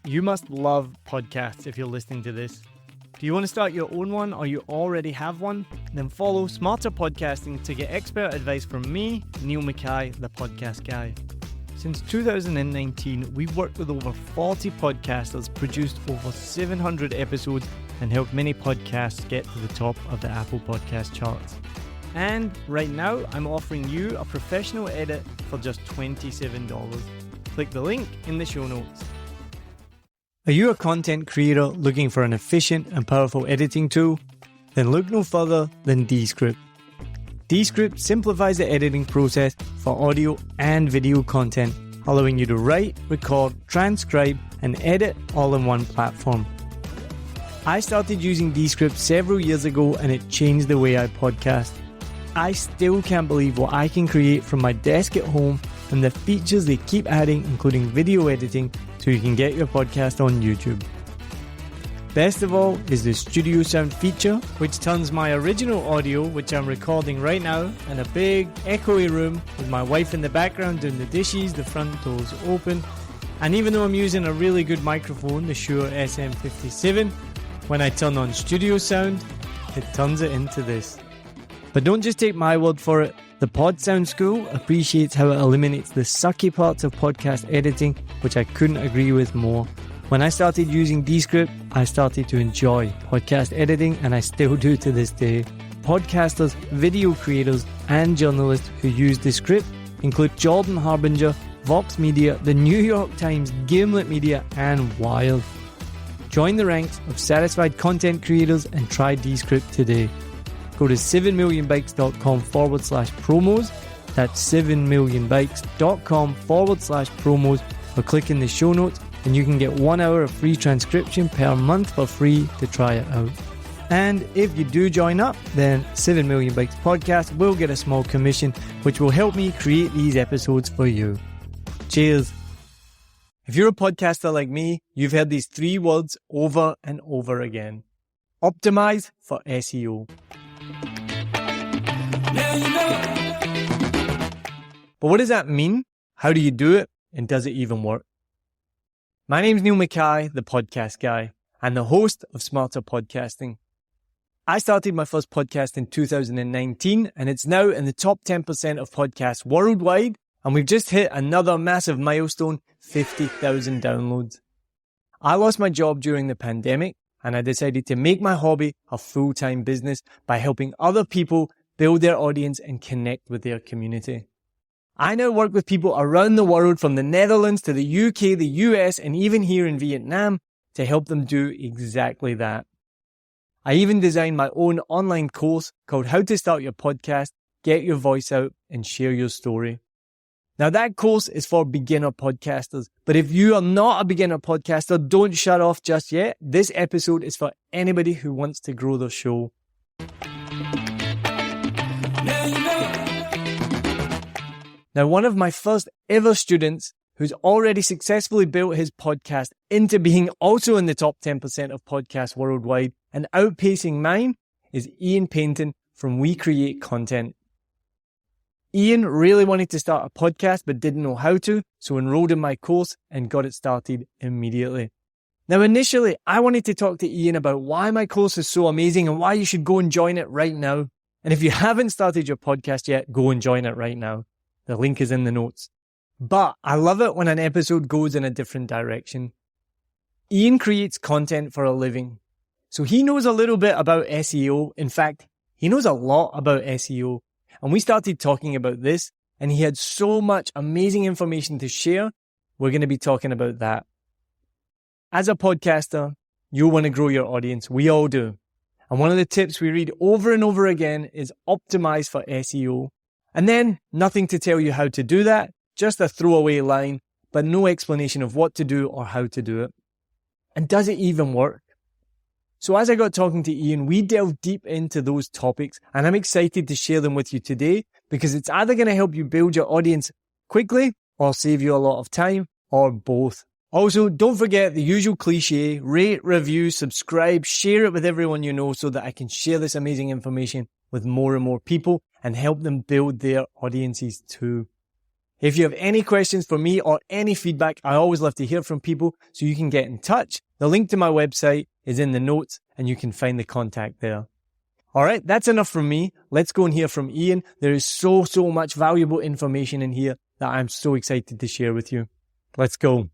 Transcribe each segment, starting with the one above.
You must love podcasts if you're listening to this. Do you want to start your own one or you already have one? Then follow Smarter Podcasting to get expert advice from me, Niall Mackay, the podcast guy. Since 2019, we've worked with over 40 podcasters, produced over 700 episodes, and helped many podcasts get to the top of the Apple Podcast charts. And right now, I'm offering you a professional edit for just $27. Click the link in the show notes. Are you a content creator looking for an efficient and powerful editing tool? Then look no further than Descript. Descript simplifies the editing process for audio and video content, allowing you to write, record, transcribe, and edit all in one platform. I started using Descript several years ago and it changed the way I podcast. I still can't believe what I can create from my desk at home and the features they keep adding, including video editing, so you can get your podcast on YouTube. Best of all is the studio sound feature, which turns my original audio, which I'm recording right now, in a big echoey room with my wife in the background doing the dishes, the front doors open. And even though I'm using a really good microphone, the Shure SM57, when I turn on studio sound, it turns it into this. But don't just take my word for it. The Pod Sound School appreciates how it eliminates the sucky parts of podcast editing, which I couldn't agree with more. When I started using Descript, I started to enjoy podcast editing, and I still do to this day. Podcasters, video creators, and journalists who use Descript include Jordan Harbinger, Vox Media, The New York Times, Gimlet Media, and Wired. Join the ranks of satisfied content creators and try Descript today. Go to 7millionbikes.com/promos. That's 7millionbikes.com/promos, or click in the show notes and you can get 1 hour of free transcription per month for free to try it out. And if you do join up, then 7 Million Bikes Podcast will get a small commission, which will help me create these episodes for you. Cheers. If you're a podcaster like me, you've heard these 3 words over and over again. Optimize for SEO. But what does that mean? How do you do it? And does it even work? My name's Niall Mackay, the podcast guy, and the host of Smarter Podcasting. I started my first podcast in 2019, and it's now in the top 10% of podcasts worldwide, and we've just hit another massive milestone, 50,000 downloads. I lost my job during the pandemic, and I decided to make my hobby a full-time business by helping other people build their audience and connect with their community. I now work with people around the world, from the Netherlands to the UK, the US, and even here in Vietnam, to help them do exactly that. I even designed my own online course called How to Start Your Podcast, Get Your Voice Out, and Share Your Story. Now that course is for beginner podcasters, but if you are not a beginner podcaster, don't shut off just yet. This episode is for anybody who wants to grow their show. Now, one of my first ever students who's already successfully built his podcast into being also in the top 10% of podcasts worldwide and outpacing mine is Ian Paynton from We Create Content. Ian really wanted to start a podcast but didn't know how to, so enrolled in my course and got it started immediately. Now, initially, I wanted to talk to Ian about why my course is so amazing and why you should go and join it right now. And if you haven't started your podcast yet, go and join it right now. The link is in the notes. But I love it when an episode goes in a different direction. Ian creates content for a living. So he knows a little bit about SEO. In fact, he knows a lot about SEO. And we started talking about this, and he had so much amazing information to share. We're going to be talking about that. As a podcaster, you want to grow your audience. We all do. And one of the tips we read over and over again is optimize for SEO. And then nothing to tell you how to do that, just a throwaway line, but no explanation of what to do or how to do it. And does it even work? So as I got talking to Ian, we delved deep into those topics, and I'm excited to share them with you today because it's either going to help you build your audience quickly or save you a lot of time, or both. Also, don't forget the usual cliche: rate, review, subscribe, share it with everyone you know so that I can share this amazing information with more and more people and help them build their audiences too. If you have any questions for me or any feedback, I always love to hear from people, so you can get in touch. The link to my website is in the notes and you can find the contact there. All right, that's enough from me. Let's go and hear from Ian. There is so much valuable information in here that I'm so excited to share with you. Let's go.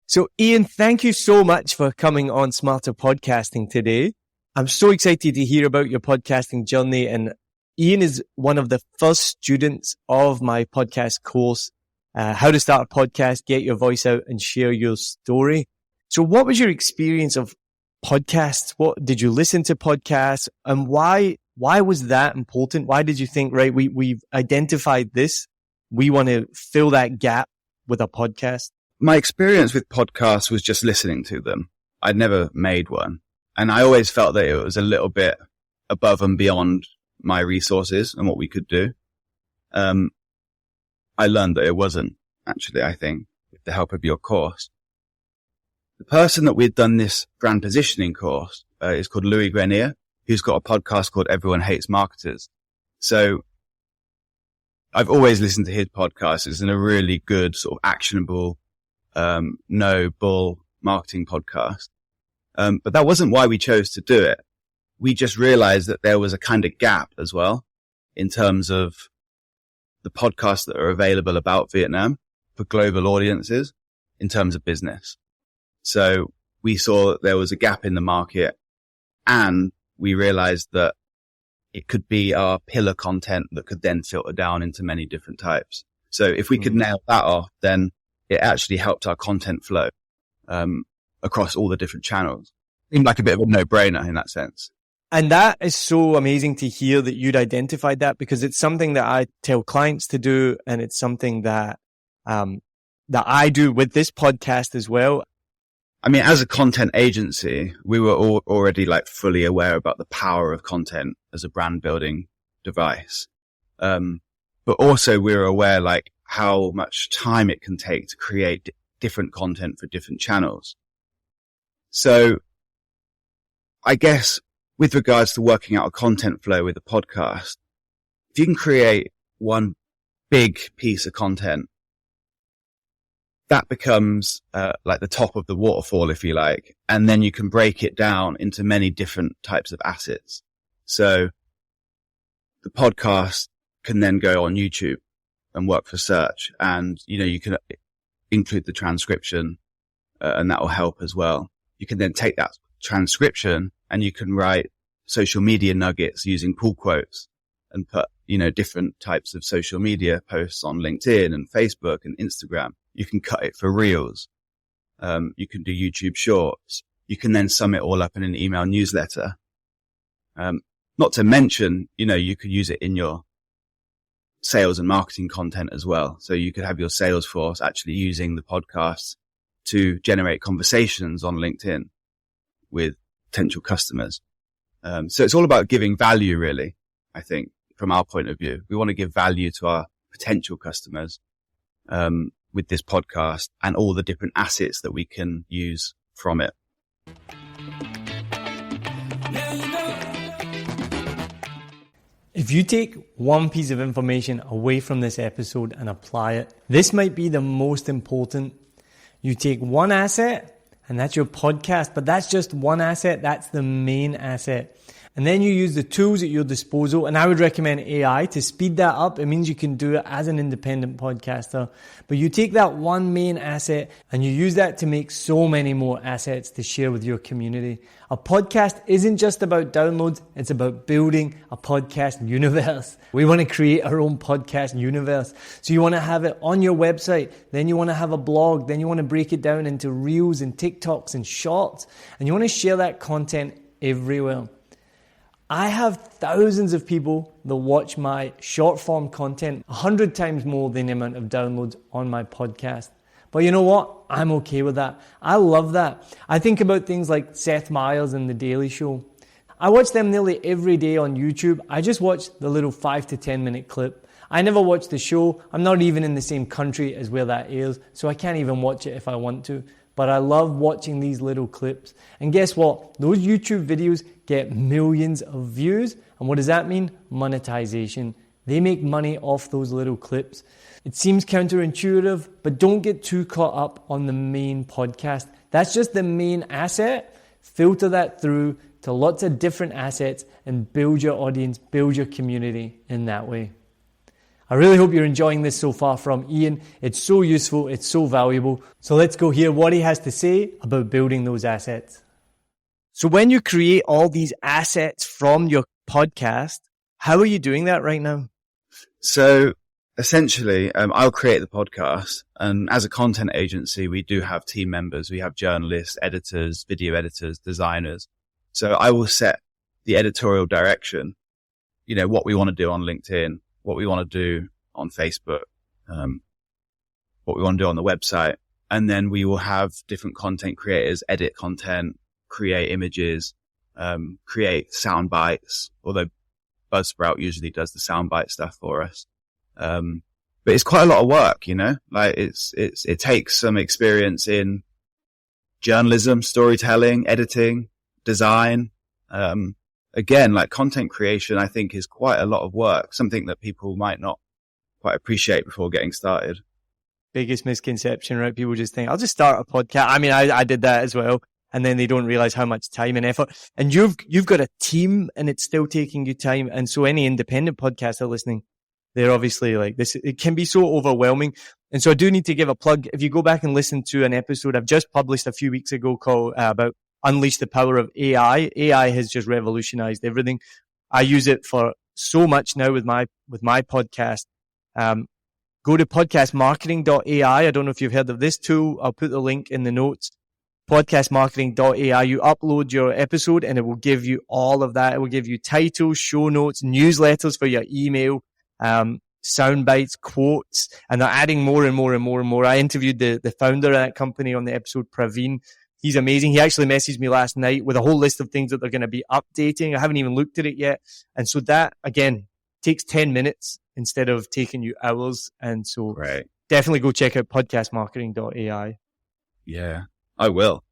So Ian, thank you so much for coming on Smarter Podcasting today. I'm so excited to hear about your podcasting journey, and Ian is one of the first students of my podcast course, How to Start a Podcast, Get Your Voice Out and Share Your Story. So what was your experience of podcasts? What did you listen to podcasts, and why was that important? Why did you think, right, we've identified this, we want to fill that gap with a podcast? My experience with podcasts was just listening to them. I'd never made one. And I always felt that it was a little bit above and beyond my resources and what we could do. I learned that it wasn't, actually, I think, with the help of your course. The person that we'd done this brand positioning course is called Louis Grenier, who's got a podcast called Everyone Hates Marketers. So I've always listened to his podcast. It's a really good sort of actionable, no bull marketing podcast. But that wasn't why we chose to do it. We just realized that there was a kind of gap as well in terms of the podcasts that are available about Vietnam for global audiences in terms of business. So we saw that there was a gap in the market, and we realized that it could be our pillar content that could then filter down into many different types. So if we could nail that off, then it actually helped our content flow across all the different channels. Seemed like a bit of a no-brainer in that sense. And that is so amazing to hear that you'd identified that, because it's something that I tell clients to do, and it's something that that I do with this podcast as well. I mean, as a content agency, we were already like fully aware about the power of content as a brand building device. But also we were aware like how much time it can take to create different content for different channels. So I guess with regards to working out a content flow with a podcast, if you can create one big piece of content, that becomes like the top of the waterfall, if you like, and then you can break it down into many different types of assets. So the podcast can then go on YouTube and work for search, and you can include the transcription, and that will help as well. You can then take that transcription and you can write social media nuggets using pull quotes and put different types of social media posts on LinkedIn and Facebook and Instagram. You can cut it for reels. You can do YouTube shorts. You can then sum it all up in an email newsletter. Not to mention, you could use it in your sales and marketing content as well. So you could have your sales force actually using the podcast to generate conversations on LinkedIn with potential customers. So it's all about giving value, really, I think, from our point of view. We want to give value to our potential customers with this podcast and all the different assets that we can use from it. If you take one piece of information away from this episode and apply it, this might be the most important. You take one asset, and that's your podcast, but that's just one asset. That's the main asset. And then you use the tools at your disposal. And I would recommend AI to speed that up. It means you can do it as an independent podcaster. But you take that one main asset and you use that to make so many more assets to share with your community. A podcast isn't just about downloads. It's about building a podcast universe. We want to create our own podcast universe. So you want to have it on your website. Then you want to have a blog. Then you want to break it down into reels and TikToks and shorts. And you want to share that content everywhere. I have thousands of people that watch my short form content 100 times more than the amount of downloads on my podcast. But you know what? I'm okay with that. I love that. I think about things like Seth Meyers and The Daily Show. I watch them nearly every day on YouTube. I just watch the little 5 to 10 minute clip. I never watch the show. I'm not even in the same country as where that airs, so I can't even watch it if I want to. but I love watching these little clips. And guess what? Those YouTube videos get millions of views. And what does that mean? Monetization. They make money off those little clips. It seems counterintuitive, but don't get too caught up on the main podcast. That's just the main asset. Filter that through to lots of different assets and build your audience, build your community in that way. I really hope you're enjoying this so far from Ian. It's so useful, it's so valuable. So let's go hear what he has to say about building those assets. So when you create all these assets from your podcast, how are you doing that right now? So essentially, I'll create the podcast, and as a content agency, we do have team members. We have journalists, editors, video editors, designers. So I will set the editorial direction, what we want to do on LinkedIn, what we want to do on Facebook, what we want to do on the website. And then we will have different content creators edit content, create images, create sound bites, although Buzzsprout usually does the soundbite stuff for us. But it's quite a lot of work, like it takes some experience in journalism, storytelling, editing, design. Again, like content creation, I think is quite a lot of work, something that people might not quite appreciate before getting started. Biggest misconception, right? People just think, I'll just start a podcast. I mean, I did that as well. And then they don't realize how much time and effort. And you've got a team and it's still taking you time. And so any independent podcaster listening, they're obviously like this. It can be so overwhelming. And so I do need to give a plug. If you go back and listen to an episode I've just published a few weeks ago called about Unleash the Power of AI. AI has just revolutionized everything. I use it for so much now with my podcast. Go to podcastmarketing.ai. I don't know if you've heard of this tool. I'll put the link in the notes. Podcastmarketing.ai. You upload your episode and it will give you all of that. It will give you titles, show notes, newsletters for your email, sound bites, quotes, and they're adding more and more and more and more. I interviewed the founder of that company on the episode, Praveen. He's amazing. He actually messaged me last night with a whole list of things that they're going to be updating. I haven't even looked at it yet. And so that, again, takes 10 minutes instead of taking you hours. And so Definitely go check out podcastmarketing.ai. Yeah, I will.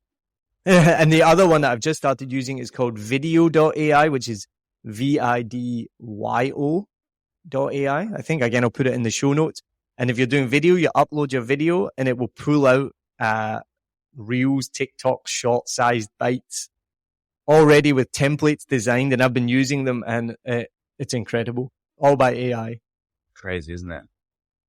And the other one that I've just started using is called Vidyo.ai, which is Vidyo.ai. I think, again, I'll put it in the show notes. And if you're doing video, you upload your video and it will pull out Reels, TikTok, short-sized bites already with templates designed. And I've been using them and it's incredible. All by AI. Crazy, isn't it?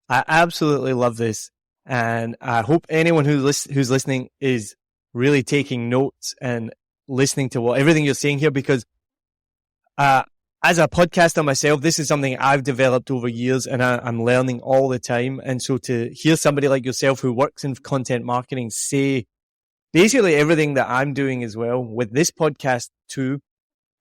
I absolutely love this. And I hope anyone who's listening is really taking notes and listening to everything you're saying here, because as a podcaster myself, this is something I've developed over years and I'm learning all the time. And so to hear somebody like yourself who works in content marketing say basically everything that I'm doing as well with this podcast too.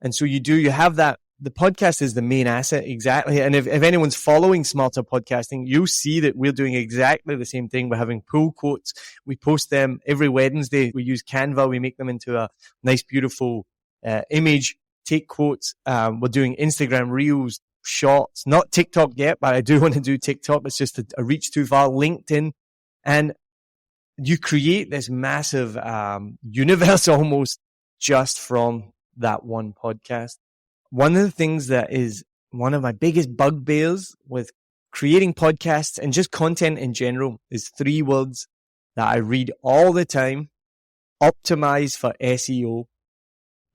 And so you have that. The podcast is the main asset, exactly. And if anyone's following Smarter Podcasting, you'll see that we're doing exactly the same thing. We're having pull quotes. We post them every Wednesday. We use Canva. We make them into a nice, beautiful image. Take quotes. We're doing Instagram Reels, Shorts. Not TikTok yet, but I do want to do TikTok. It's just a reach too far. LinkedIn. And you create this massive universe almost just from that one podcast. One of the things that is one of my biggest bugbears with creating podcasts and just content in general is 3 words that I read all the time. Optimize for SEO.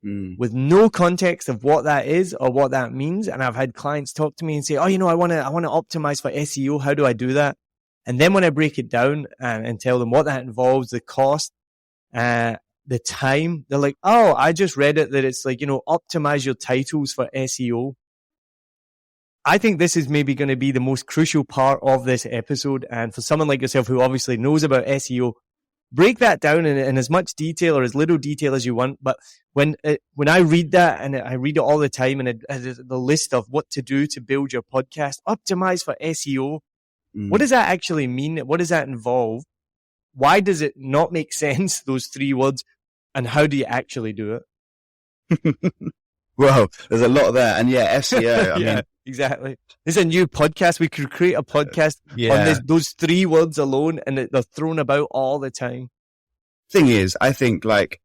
With no context of what that is or what that means. And I've had clients talk to me and say, I want to optimize for SEO. How do I do that? And then when I break it down and tell them what that involves, the cost, the time, they're like, I just read it that it's like, optimize your titles for SEO. I think this is maybe going to be the most crucial part of this episode. And for someone like yourself who obviously knows about SEO, break that down in as much detail or as little detail as you want. But when I read that, and I read it all the time, and it has the list of what to do to build your podcast, optimize for SEO. What does that actually mean? What does that involve? Why does it not make sense, those 3 words? And how do you actually do it? Well, there's a lot there. And SEO. I mean, exactly. This is a new podcast. We could create a podcast on those 3 words alone, and they're thrown about all the time. thing is, I think like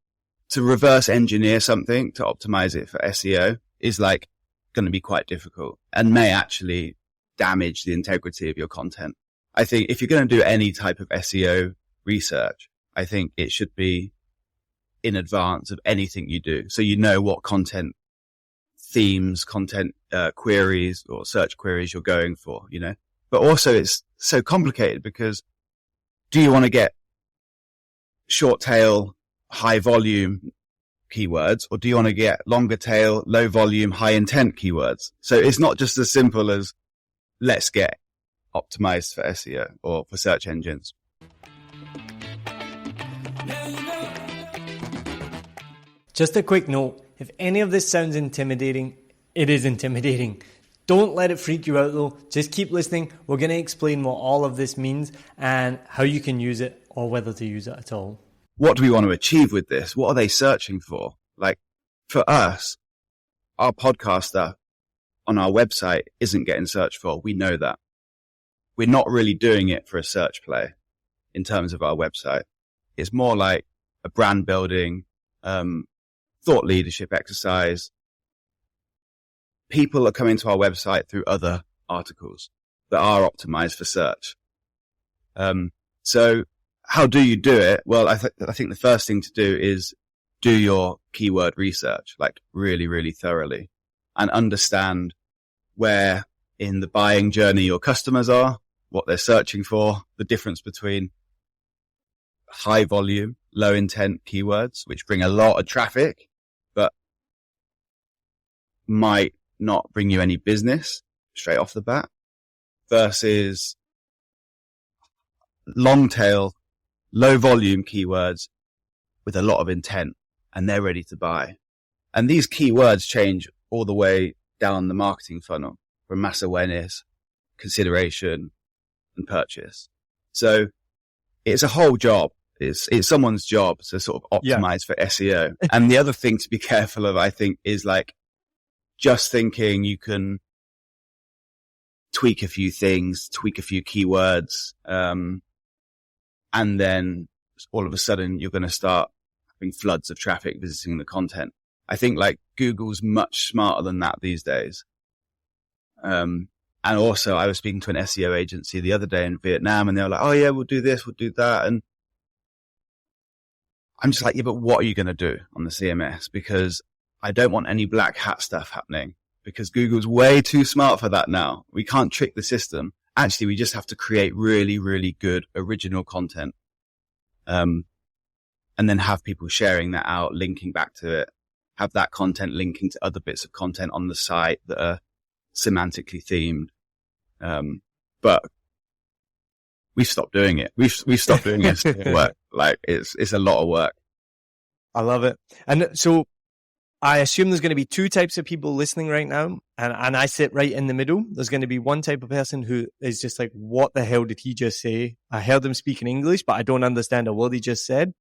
to reverse engineer something to optimize it for SEO is like going to be quite difficult and may actually damage the integrity of your content. I think if you're going to do any type of SEO research, I think it should be in advance of anything you do. So you know what content themes, content queries or search queries you're going for, you know. But also it's so complicated because do you want to get short tail, high volume keywords, or do you want to get longer tail, low volume, high intent keywords? So it's not just as simple as let's get optimized for SEO or for search engines. Just a quick note, if any of this sounds intimidating, it is intimidating. Don't let it freak you out though. Just keep listening. We're going to explain what all of this means and how you can use it or whether to use it at all. What do we want to achieve with this? What are they searching for? Like for us, our podcast stuff on our website isn't getting searched for. We know that. We're not really doing it for a search play in terms of our website. It's more like a brand building, thought leadership exercise. People are coming to our website through other articles that are optimized for search. So how do you do it? Well, I think the first thing to do is do your keyword research, like really, really thoroughly, and understand where in the buying journey your customers are, what they're searching for, the difference between high volume, low intent keywords, which bring a lot of traffic, but might not bring you any business straight off the bat, versus long tail, low volume keywords with a lot of intent and they're ready to buy. And these keywords change all the way down the marketing funnel from mass awareness, consideration and purchase. So it's a whole job. It's someone's job to sort of optimize for SEO. And the other thing to be careful of, I think, is like just thinking you can tweak a few things, tweak a few keywords, and then all of a sudden you're going to start having floods of traffic visiting the content. I think like Google's much smarter than that these days. And also I was speaking to an SEO agency the other day in Vietnam and they were like, oh yeah, we'll do this, we'll do that. And I'm just like, yeah, but what are you going to do on the CMS? Because I don't want any black hat stuff happening because Google's way too smart for that now. We can't trick the system. Actually, we just have to create really, really good original content. And then have people sharing that out, linking back to it, have that content linking to other bits of content on the site that are semantically themed. But we've stopped doing it. We've stopped doing this work. Like it's a lot of work. I love it. And so I assume there's going to be two types of people listening right now. And I sit right in the middle. There's going to be one type of person who is just like, what the hell did he just say? I heard him speak in English, but I don't understand a word he just said.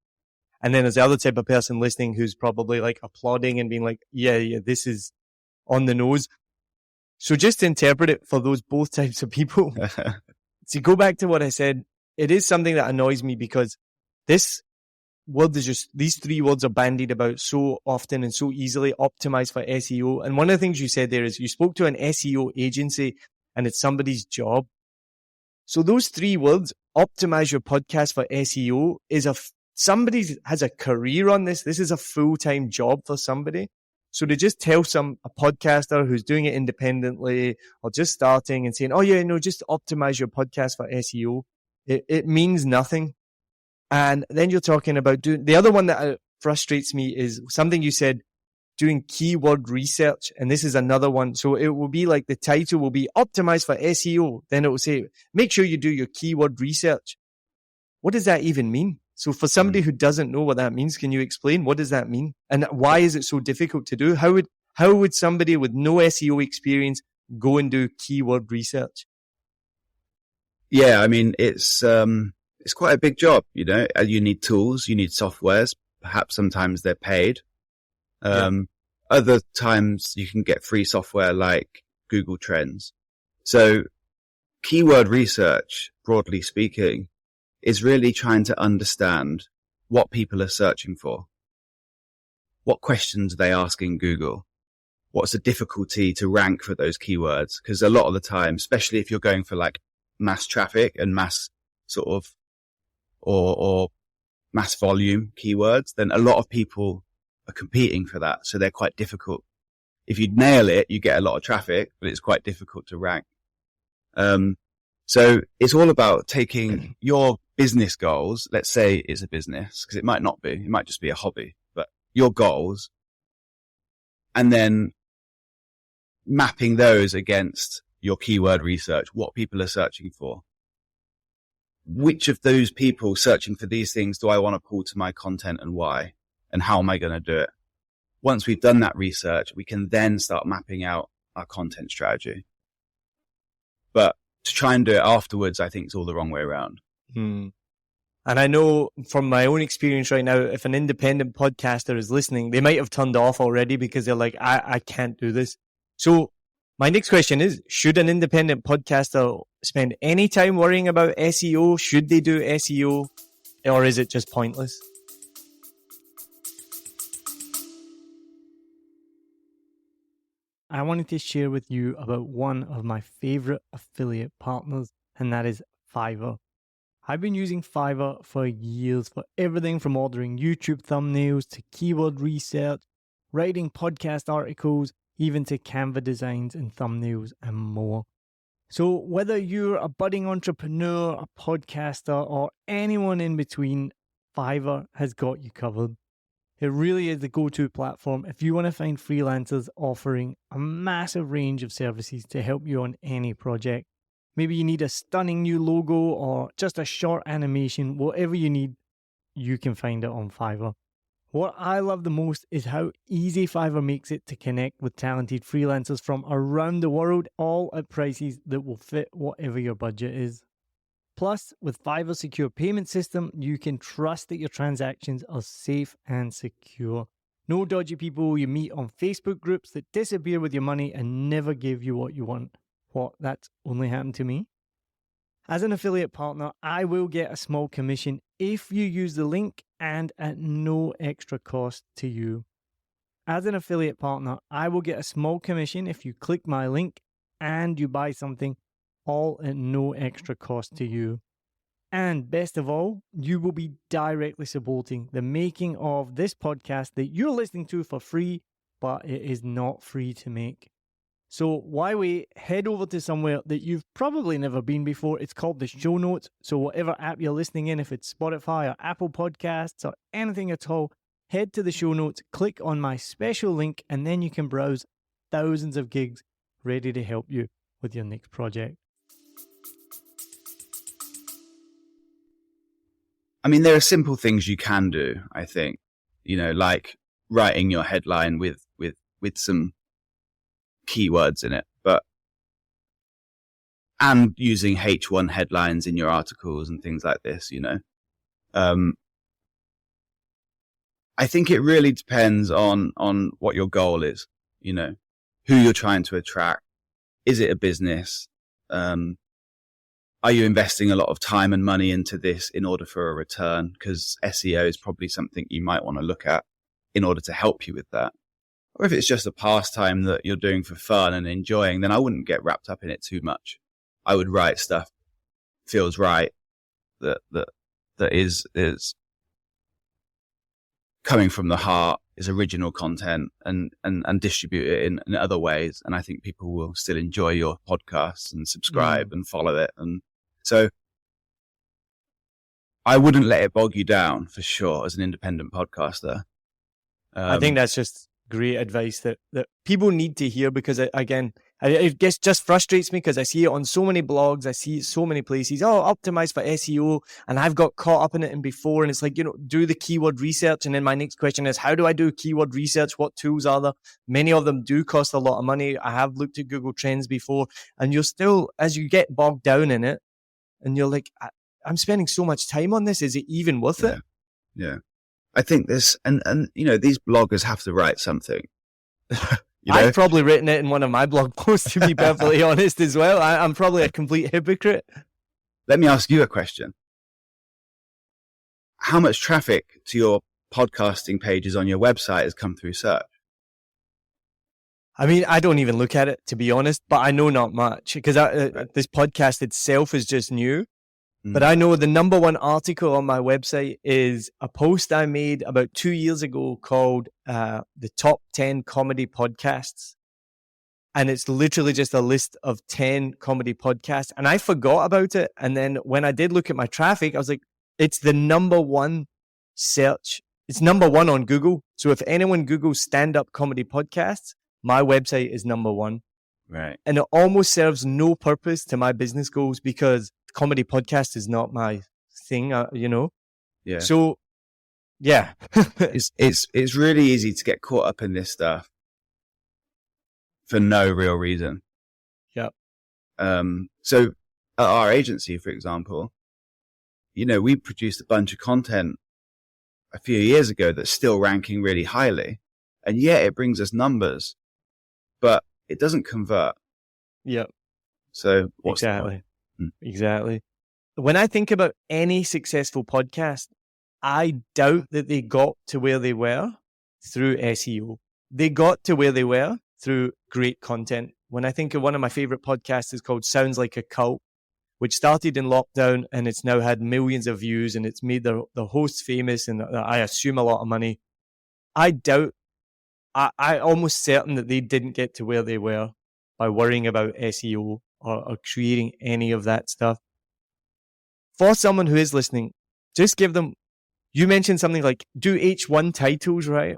And then there's the other type of person listening who's probably like applauding and being like, yeah, this is on the nose. So just to interpret it for those both types of people. To go back to what I said, it is something that annoys me because this word is just, these three words are bandied about so often and so easily, optimized for SEO. And one of the things you said there is you spoke to an SEO agency and it's somebody's job. So those three words, optimize your podcast for SEO, is somebody has a career on this. This is a full-time job for somebody. So to just tell a podcaster who's doing it independently or just starting and saying, oh yeah, no, just optimize your podcast for SEO, it means nothing. And then you're talking about doing, the other one that frustrates me is something you said, doing keyword research. And this is another one. So it will be like the title will be optimized for SEO. Then it will say, make sure you do your keyword research. What does that even mean? So for somebody who doesn't know what that means, can you explain what does that mean? And why is it so difficult to do? How would somebody with no SEO experience go and do keyword research? Yeah, I mean, it's quite a big job, you know. You need tools, you need softwares. Perhaps sometimes they're paid. Other times you can get free software like Google Trends. So keyword research, broadly speaking, is really trying to understand what people are searching for. What questions are they asking Google? What's the difficulty to rank for those keywords? Because a lot of the time, especially if you're going for like mass traffic and mass sort of, or mass volume keywords, then a lot of people are competing for that. So they're quite difficult. If you nail it, you get a lot of traffic, but it's quite difficult to rank. So it's all about taking your business goals. Let's say it's a business, because it might not be, it might just be a hobby, but your goals, and then mapping those against your keyword research, what people are searching for. Which of those people searching for these things do I want to pull to my content and why? And how am I going to do it? Once we've done that research, we can then start mapping out our content strategy. But to try and do it afterwards, I think is all the wrong way around. And I know from my own experience right now, if an independent podcaster is listening, they might have turned off already because they're like, I can't do this. So my next question is, should an independent podcaster spend any time worrying about SEO? Should they do SEO, or is it just pointless? I wanted to share with you about one of my favorite affiliate partners, and that is Fiverr. I've been using Fiverr for years for everything from ordering YouTube thumbnails to keyword research, writing podcast articles, even to Canva designs and thumbnails and more. So whether you're a budding entrepreneur, a podcaster, or anyone in between, Fiverr has got you covered. It really is the go-to platform if you want to find freelancers offering a massive range of services to help you on any project. Maybe you need a stunning new logo or just a short animation. Whatever you need, you can find it on Fiverr. What I love the most is how easy Fiverr makes it to connect with talented freelancers from around the world, all at prices that will fit whatever your budget is. Plus, with Fiverr's secure payment system, you can trust that your transactions are safe and secure. No dodgy people you meet on Facebook groups that disappear with your money and never give you what you want. What, that's only happened to me? As an affiliate partner, I will get a small commission if you use the link and at no extra cost to you. As an affiliate partner, I will get a small commission if you click my link and you buy something, all at no extra cost to you. And best of all, you will be directly supporting the making of this podcast that you're listening to for free, but it is not free to make. So why wait? Head over to somewhere that you've probably never been before. It's called the show notes. So whatever app you're listening in, if it's Spotify or Apple Podcasts or anything at all, head to the show notes, click on my special link, and then you can browse thousands of gigs ready to help you with your next project. I mean, there are simple things you can do, I think, like writing your headline with some keywords in it, and using H1 headlines in your articles and things like this, I think it really depends on what your goal is, who you're trying to attract. Is it a business? Are you investing a lot of time and money into this in order for a return? Because SEO is probably something you might want to look at in order to help you with that. Or if it's just a pastime that you're doing for fun and enjoying, then I wouldn't get wrapped up in it too much. I would write stuff feels right, that is coming from the heart, is original content, and distribute it in other ways. And I think people will still enjoy your podcasts and subscribe and follow it. And so I wouldn't let it bog you down, for sure, as an independent podcaster. I think that's just great advice that people need to hear, because it just frustrates me because I see it on so many blogs, I see it so many places, optimize for SEO, and I've got caught up in it before, and it's like, do the keyword research, and then my next question is, how do I do keyword research? What tools are there? Many of them do cost a lot of money. I have looked at Google Trends before, and you're still, as you get bogged down in it, and you're like, I'm spending so much time on this, is it even worth it? Yeah. I think this, and these bloggers have to write something. I've probably written it in one of my blog posts, to be perfectly honest as well. I'm probably a complete hypocrite. Let me ask you a question. how much traffic to your podcasting pages on your website has come through search? I mean, I don't even look at it, to be honest, but I know not much because this podcast itself is just new. But I know the number one article on my website is a post I made about 2 years ago called the top 10 comedy podcasts. And it's literally just a list of 10 comedy podcasts. And I forgot about it. And then when I did look at my traffic, I was like, it's the number one search. It's number one on Google. So if anyone Googles stand-up comedy podcasts, my website is number one. Right. And it almost serves no purpose to my business goals because comedy podcast is not my thing, you know? Yeah. So, yeah. it's really easy to get caught up in this stuff for no real reason. Yeah. So at our agency, for example, you know, we produced a bunch of content a few years ago that's still ranking really highly. And yet it brings us numbers, but it doesn't convert. Yeah. So what's exactly. Exactly. When I think about any successful podcast, I doubt that they got to where they were through SEO. They got to where they were through great content. When I think of one of my favorite podcasts is called Sounds Like a Cult, which started in lockdown and it's now had millions of views and it's made the hosts famous and I assume a lot of money. I almost certain that they didn't get to where they were by worrying about SEO or creating any of that stuff. For someone who is listening, just give them, you mentioned something like do H1 titles, right?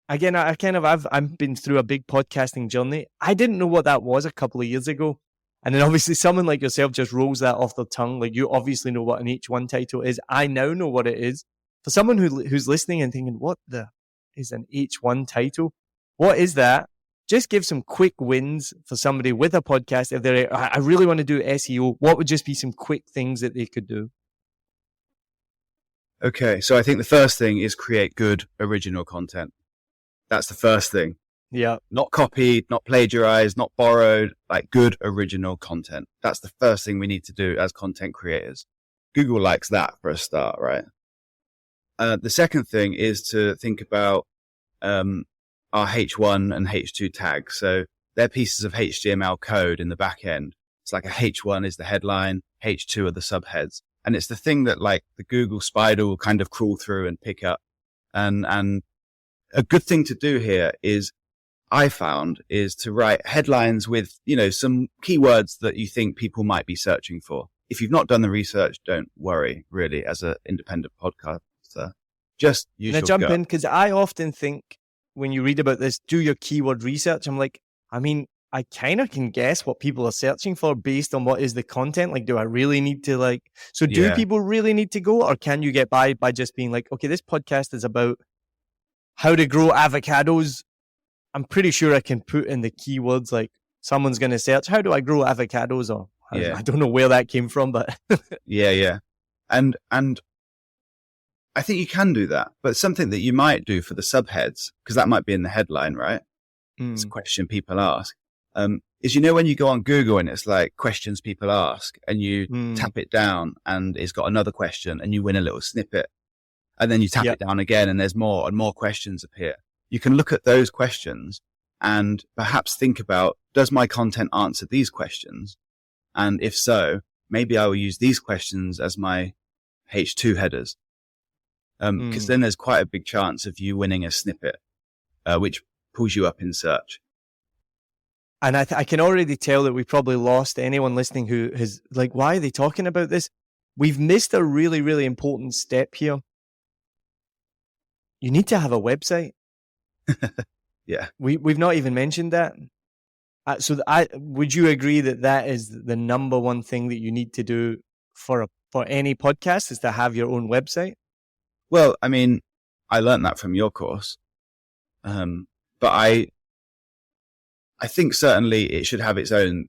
Again, I've been through a big podcasting journey. I didn't know what that was a couple of years ago. And then obviously someone like yourself just rolls that off their tongue. Like you obviously know what an H1 title is. I now know what it is. For someone who's listening and thinking, what the is an H1 title? What is that? Just give some quick wins for somebody with a podcast. If I really want to do SEO, what would just be some quick things that they could do? Okay. So I think the first thing is create good original content. That's the first thing. Yeah. Not copied, not plagiarized, not borrowed, like good original content. That's the first thing we need to do as content creators. Google likes that for a start, right? The second thing is to think about, our H1 and H2 tags. So they're pieces of HTML code in the back end. It's like a H1 is the headline, H2 are the subheads. And it's the thing that like the Google spider will kind of crawl through and pick up. And a good thing to do here is to write headlines with, you know, some keywords that you think people might be searching for. If you've not done the research, don't worry really as an independent podcaster. Just use your gut. Can I jump in? Because I often think when you read about this, do your keyword research. I'm like, I mean, I kind of can guess what people are searching for based on what is the content. Like, do I really need to do people really need to go, or can you get by just being like, okay, this podcast is about how to grow avocados. I'm pretty sure I can put in the keywords, like someone's going to search, how do I grow avocados? Or I don't know where that came from, but yeah. And I think you can do that, but something that you might do for the subheads, because that might be in the headline, right? It's a question people ask. Is, you know, when you go on Google and it's like questions people ask and you tap it down and it's got another question and you win a little snippet and then you tap it down again and there's more and more questions appear. You can look at those questions and perhaps think about, does my content answer these questions? And if so, maybe I will use these questions as my H2 headers. Because then there's quite a big chance of you winning a snippet, which pulls you up in search. And I can already tell that we probably lost anyone listening who is like, why are they talking about this? We've missed a really, really important step here. You need to have a website. Yeah. We've not even mentioned that. Would you agree that is the number one thing that you need to do for any podcast is to have your own website? Well, I mean, I learned that from your course. But I think certainly it should have its own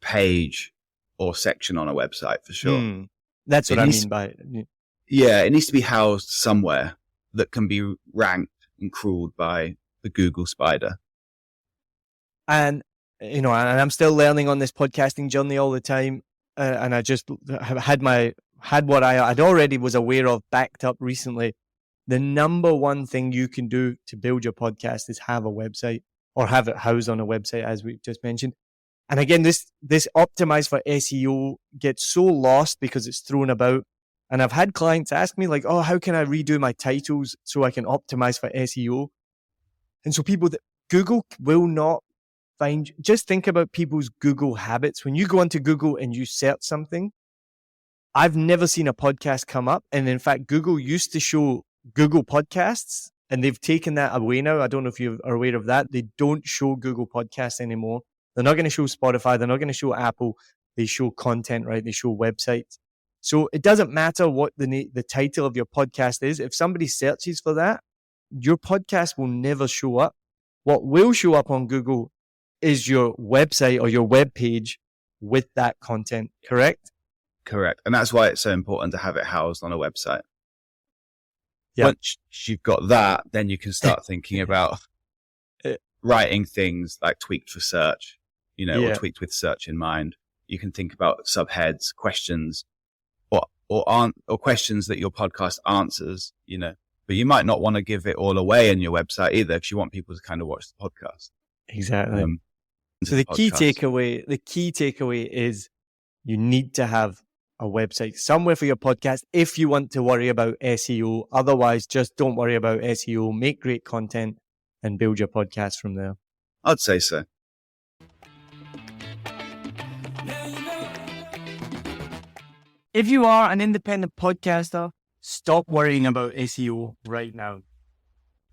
page or section on a website for sure. That's what I mean by it. Yeah, it needs to be housed somewhere that can be ranked and crawled by the Google spider. And, you know, and I'm still learning on this podcasting journey all the time. And I just have had my had what I'd already was aware of backed up recently. The number one thing you can do to build your podcast is have a website, or have it housed on a website, as we just mentioned. And again, this optimized for SEO gets so lost because it's thrown about. And I've had clients ask me like, oh, how can I redo my titles so I can optimize for SEO? And so people that Google will not find, just think about people's Google habits. When you go onto Google and you search something, I've never seen a podcast come up. And in fact, Google used to show Google Podcasts, and they've taken that away now. I don't know if you are aware of that. They don't show Google Podcasts anymore. They're not going to show Spotify. They're not going to show Apple. They show content, right? They show websites. So it doesn't matter what the title of your podcast is. If somebody searches for that, your podcast will never show up. What will show up on Google is your website or your web page with that content, correct? Correct. And that's why it's so important to have it housed on a website. Yep. Once you've got that, then you can start thinking about writing things like tweaked for search, or tweaked with search in mind. You can think about subheads, questions, or questions that your podcast answers, but you might not want to give it all away in your website either, because you want people to kind of watch the podcast. Exactly. So the key takeaway is you need to have a website somewhere for your podcast if you want to worry about SEO. Otherwise, just don't worry about SEO. Make great content and build your podcast from there. I'd say so. If you are an independent podcaster, stop worrying about SEO right now.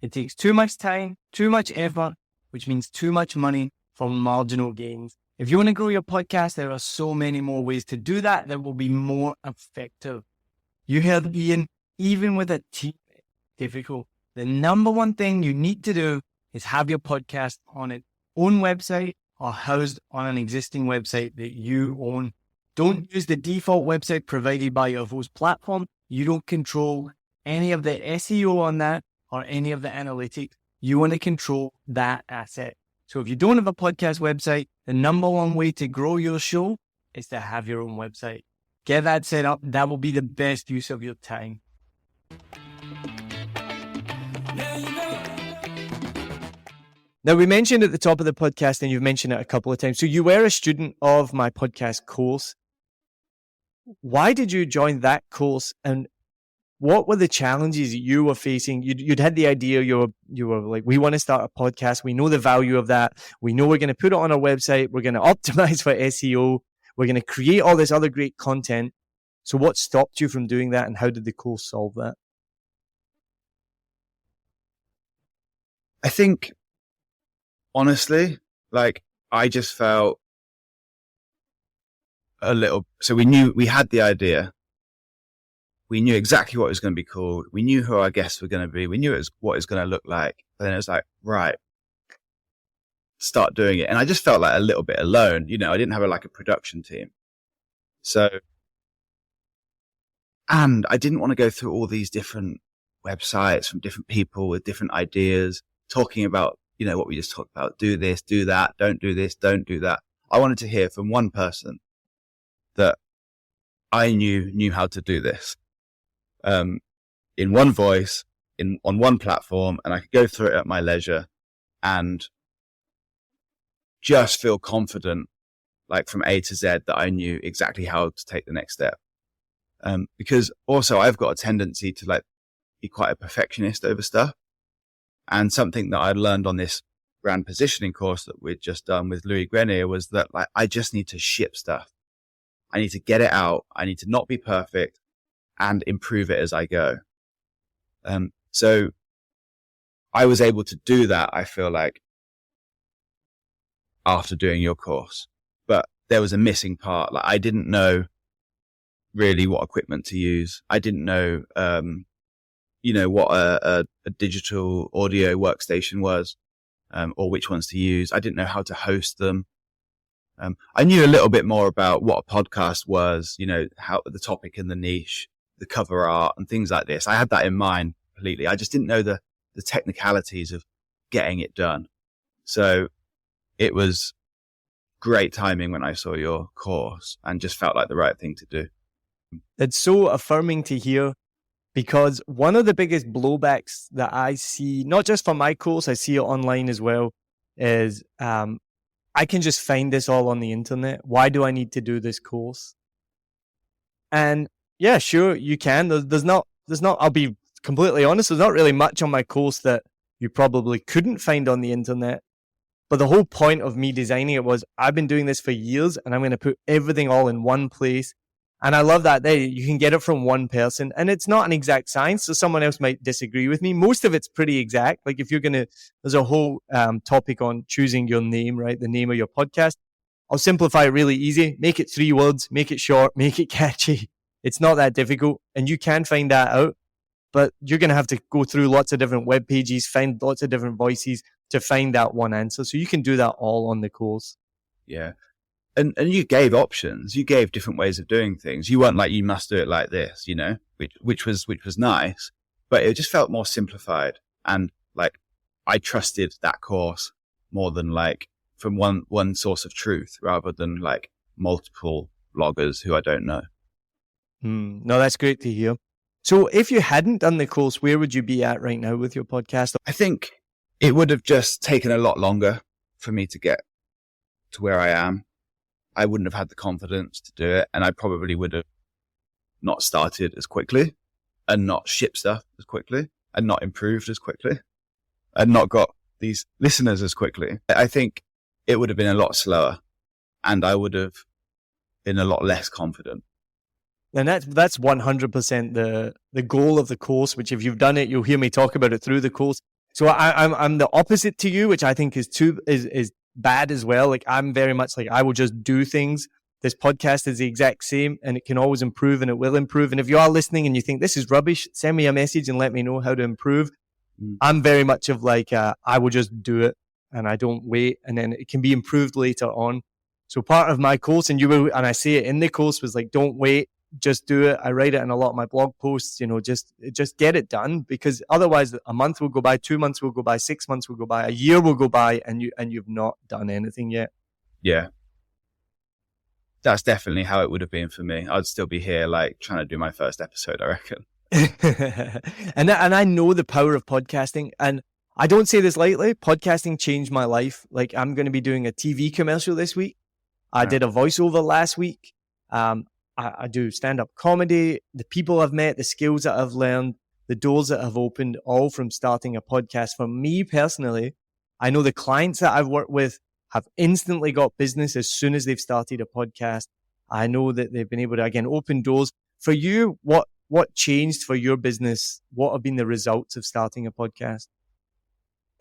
It takes too much time, too much effort, which means too much money for marginal gains. If you want to grow your podcast, there are so many more ways to do that will be more effective. You heard Ian, even with a team, it's difficult. The number one thing you need to do is have your podcast on its own website or housed on an existing website that you own. Don't use the default website provided by your host platform. You don't control any of the SEO on that or any of the analytics. You want to control that asset. So if you don't have a podcast website, the number one way to grow your show is to have your own website. Get that set up. That will be the best use of your time. Now, we mentioned at the top of the podcast, and you've mentioned it a couple of times. So you were a student of my podcast course. Why did you join that course, and what were the challenges you were facing? You'd had the idea, you were like, we want to start a podcast. We know the value of that. We know we're going to put it on our website. We're going to optimize for SEO. We're going to create all this other great content. So what stopped you from doing that, and how did the course solve that? I think, honestly, I just felt a little, so we had the idea. We knew exactly what it was going to be called. We knew who our guests were going to be. We knew what it was going to look like. But then it was like, right, start doing it. And I just felt like a little bit alone. I didn't have a production team. So, and I didn't want to go through all these different websites from different people with different ideas, talking about, what we just talked about. Do this, do that. Don't do this, don't do that. I wanted to hear from one person that I knew how to do this. In one voice, on one platform, and I could go through it at my leisure and just feel confident, from A to Z, that I knew exactly how to take the next step. Because also I've got a tendency to be quite a perfectionist over stuff. And something that I learned on this brand positioning course that we'd just done with Louis Grenier was that I just need to ship stuff. I need to get it out. I need to not be perfect and improve it as I go. So I was able to do that, I feel like, after doing your course. But there was a missing part. I didn't know really what equipment to use. I didn't know, what a digital audio workstation was, or which ones to use. I didn't know how to host them. I knew a little bit more about what a podcast was, how the topic and the niche, the cover art and things like this. I had that in mind completely. I just didn't know the technicalities of getting it done. So it was great timing when I saw your course and just felt like the right thing to do. It's so affirming to hear, because one of the biggest blowbacks that I see, not just for my course, I see it online as well, is I can just find this all on the internet. Why do I need to do this course? And yeah, sure, you can. There's not, I'll be completely honest, there's not really much on my course that you probably couldn't find on the internet. But the whole point of me designing it was, I've been doing this for years and I'm going to put everything all in one place. And I love that you can get it from one person, and it's not an exact science. So someone else might disagree with me. Most of it's pretty exact. Like if you're going to, there's a whole topic on choosing your name, right? The name of your podcast. I'll simplify it really easy. Make it 3 words, make it short, make it catchy. It's not that difficult, and you can find that out. But you're going to have to go through lots of different web pages, find lots of different voices to find that one answer. So you can do that all on the course. Yeah. And you gave options. You gave different ways of doing things. You weren't like, you must do it like this, which was nice, but it just felt more simplified. And like, I trusted that course more than like from one source of truth, rather than like multiple bloggers who I don't know. No, that's great to hear. So if you hadn't done the course, where would you be at right now with your podcast? I think it would have just taken a lot longer for me to get to where I am. I wouldn't have had the confidence to do it, and I probably would have not started as quickly, and not shipped stuff as quickly, and not improved as quickly, and not got these listeners as quickly. I think it would have been a lot slower, and I would have been a lot less confident. And that's 100% the goal of the course, which if you've done it, you'll hear me talk about it through the course. So I'm the opposite to you, which I think is bad as well. Like I'm very much like, I will just do things. This podcast is the exact same, and it can always improve, and it will improve. And if you are listening and you think this is rubbish, send me a message and let me know how to improve. I'm very much of like, I will just do it and I don't wait, and then it can be improved later on. So part of my course, and I say it in the course, was like, don't wait. Just do it. I write it in a lot of my blog posts, just get it done, because otherwise a month will go by, 2 months will go by, 6 months will go by, a year will go by, and you've not done anything yet. Yeah. That's definitely how it would have been for me. I'd still be here like trying to do my first episode, I reckon. And I know the power of podcasting, and I don't say this lightly. Podcasting changed my life. Like I'm going to be doing a TV commercial this week. I did a voiceover last week. I do stand-up comedy, the people I've met, the skills that I've learned, the doors that have opened, all from starting a podcast. For me personally, I know the clients that I've worked with have instantly got business as soon as they've started a podcast. I know that they've been able to, again, open doors. For you, what changed for your business? What have been the results of starting a podcast?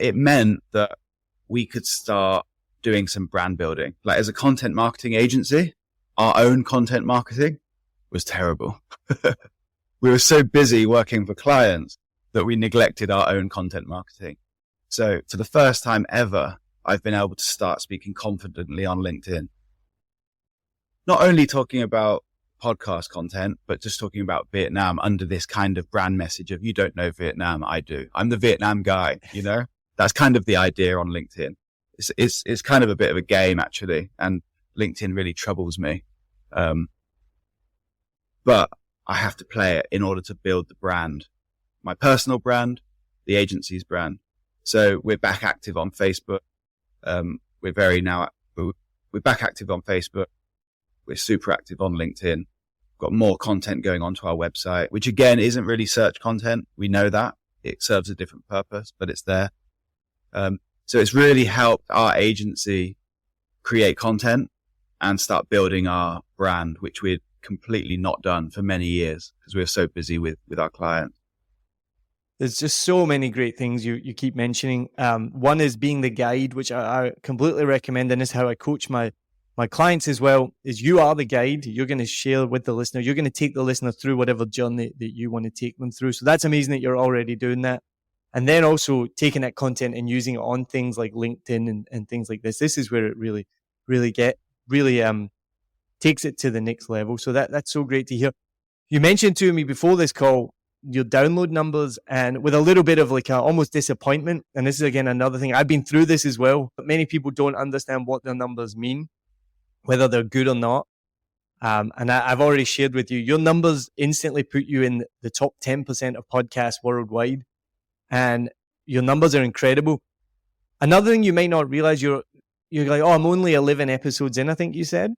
It meant that we could start doing some brand building. Like as a content marketing agency, our own content marketing was terrible. We were so busy working for clients that we neglected our own content marketing. So for the first time ever, I've been able to start speaking confidently on LinkedIn. Not only talking about podcast content, but just talking about Vietnam under this kind of brand message of, you don't know Vietnam, I do. I'm the Vietnam guy, That's kind of the idea on LinkedIn. It's kind of a bit of a game actually, and LinkedIn really troubles me. But I have to play it in order to build the brand, my personal brand, the agency's brand. So we're back active on Facebook. We're back active on Facebook. We're super active on LinkedIn. Got more content going onto our website, which again isn't really search content. We know that it serves a different purpose, but it's there. So it's really helped our agency create content and start building our brand, which we'd completely not done for many years because we were so busy with our clients. There's just so many great things you keep mentioning. One is being the guide, which I completely recommend, and is how I coach my clients as well, is you are the guide. You're going to share with the listener. You're going to take the listener through whatever journey that you want to take them through. So that's amazing that you're already doing that. And then also taking that content and using it on things like LinkedIn and things like this. This is where it really takes it to the next level. So that's so great to hear. You mentioned to me before this call your download numbers, and with a little bit of like almost disappointment. And this is again another thing. I've been through this as well, but many people don't understand what their numbers mean, whether they're good or not. And I've already shared with you, your numbers instantly put you in the top 10% of podcasts worldwide. And your numbers are incredible. Another thing you might not realize, you're like, oh, I'm only 11 episodes in, I think you said.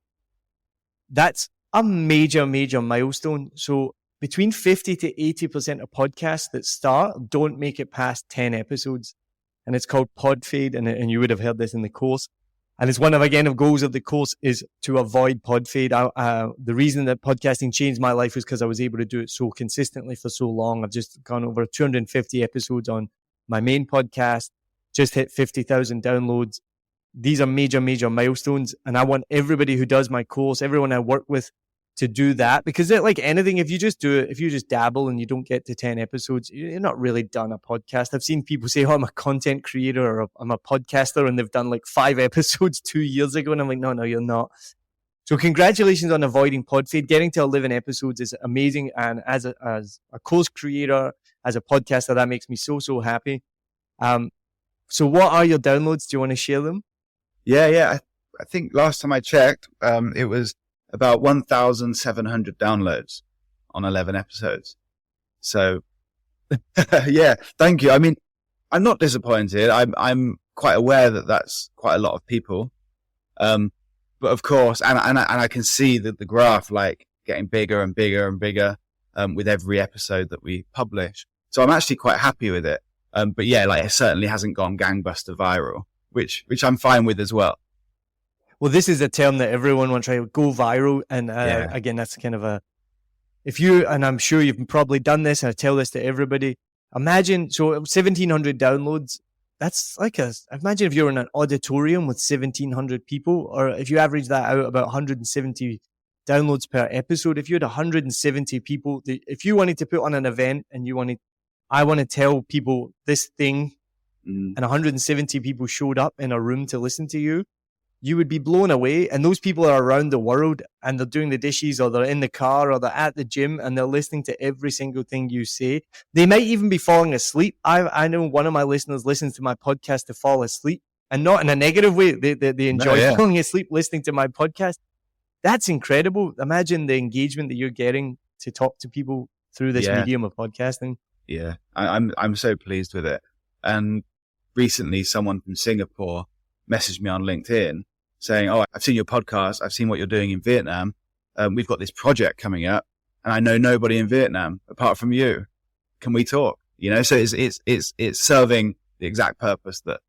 That's a major, major milestone. So between 50 to 80% of podcasts that start don't make it past 10 episodes. And it's called pod fade. And you would have heard this in the course. And it's one of goals of the course is to avoid pod fade. The reason that podcasting changed my life was because I was able to do it so consistently for so long. I've just gone over 250 episodes on my main podcast, just hit 50,000 downloads. These are major, major milestones. And I want everybody who does my course, everyone I work with, to do that, because like anything, if you just do it, if you just dabble and you don't get to 10 episodes, you're not really done a podcast. I've seen people say, oh, I'm a content creator or I'm a podcaster, and they've done like 5 episodes 2 years ago. And I'm like, no, you're not. So congratulations on avoiding pod fade. Getting to 11 episodes is amazing. And as a course creator, as a podcaster, that makes me so, so happy. So what are your downloads? Do you want to share them? Yeah. I think last time I checked, it was about 1,700 downloads on 11 episodes. So yeah, thank you. I mean, I'm not disappointed. I'm quite aware that that's quite a lot of people. But of course, and I can see that the graph like getting bigger and bigger and bigger, with every episode that we publish. So I'm actually quite happy with it. But yeah, like it certainly hasn't gone gangbuster viral, which I'm fine with as well. Well, this is a term that everyone wants to go viral. And again, that's kind of and I'm sure you've probably done this, and I tell this to everybody. Imagine, so 1,700 downloads, that's like imagine if you're in an auditorium with 1,700 people, or if you average that out, about 170 downloads per episode. If you had 170 people, if you wanted to put on an event and I want to tell people this thing, and 170 people showed up in a room to listen to you, you would be blown away. And those people are around the world, and they're doing the dishes, or they're in the car, or they're at the gym, and they're listening to every single thing you say. They might even be falling asleep. I know one of my listeners listens to my podcast to fall asleep, and not in a negative way. They enjoy falling asleep listening to my podcast. That's incredible. Imagine the engagement that you're getting to talk to people through this medium of podcasting. Yeah, I'm so pleased with it. And recently, someone from Singapore messaged me on LinkedIn saying, oh, I've seen your podcast. I've seen what you're doing in Vietnam. We've got this project coming up, and I know nobody in Vietnam apart from you. Can we talk? You know, so it's serving the exact purpose that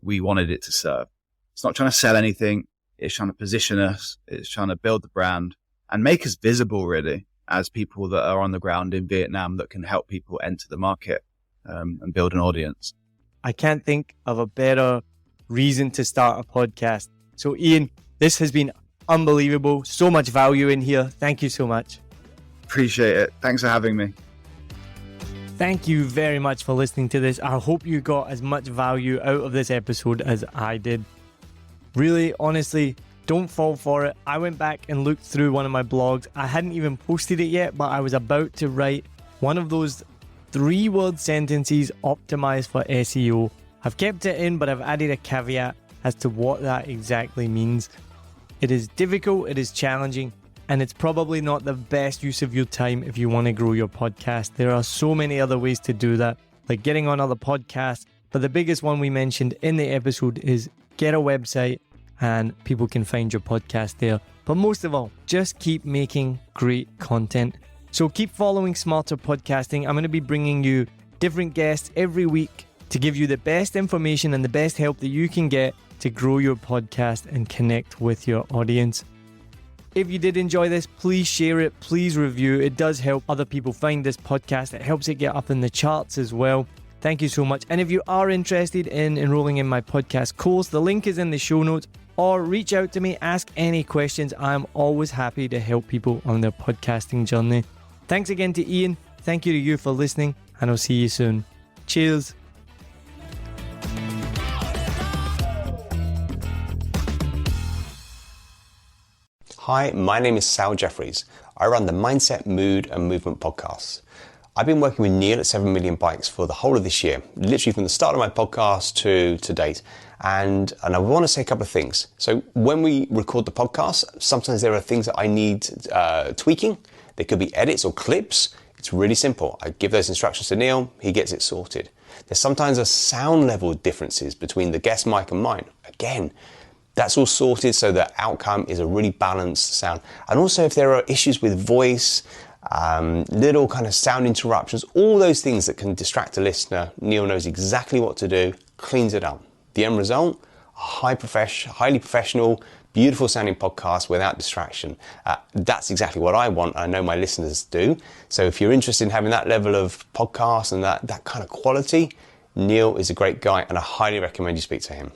we wanted it to serve. It's not trying to sell anything. It's trying to position us. It's trying to build the brand and make us visible, really, as people that are on the ground in Vietnam that can help people enter the market, and build an audience. I can't think of a better reason to start a podcast. So Ian, this has been unbelievable. So much value in here. Thank you so much. Appreciate it. Thanks for having me. Thank you very much for listening to this. I hope you got as much value out of this episode as I did. Really, honestly, don't fall for it. I went back and looked through one of my blogs. I hadn't even posted it yet, but I was about to write one of those 3-word sentences optimized for SEO. I've kept it in, but I've added a caveat as to what that exactly means. It is difficult, it is challenging, and it's probably not the best use of your time if you want to grow your podcast. There are so many other ways to do that, like getting on other podcasts. But the biggest one we mentioned in the episode is get a website and people can find your podcast there. But most of all, just keep making great content. So keep following Smarter Podcasting. I'm going to be bringing you different guests every week to give you the best information and the best help that you can get to grow your podcast and connect with your audience. If you did enjoy this, please share it, please review. It does help other people find this podcast. It helps it get up in the charts as well. Thank you so much. And if you are interested in enrolling in my podcast course, the link is in the show notes, or reach out to me, ask any questions. I'm always happy to help people on their podcasting journey. Thanks again to Ian. Thank you to you for listening, and I'll see you soon. Cheers. Hi, my name is Sal Jeffries. I run the Mindset, Mood and Movement podcasts. I've been working with Neil at 7 Million Bikes for the whole of this year, literally from the start of my podcast to date. And I want to say a couple of things. So when we record the podcast, sometimes there are things that I need tweaking. There could be edits or clips. It's really simple. I give those instructions to Neil, he gets it sorted. There's sometimes a sound level differences between the guest mic and mine. Again, that's all sorted so the outcome is a really balanced sound. And also if there are issues with voice, little kind of sound interruptions, all those things that can distract a listener, Neil knows exactly what to do, cleans it up. The end result, a highly professional, beautiful sounding podcast without distraction. That's exactly what I want. I know my listeners do. So if you're interested in having that level of podcast and that kind of quality, Neil is a great guy and I highly recommend you speak to him.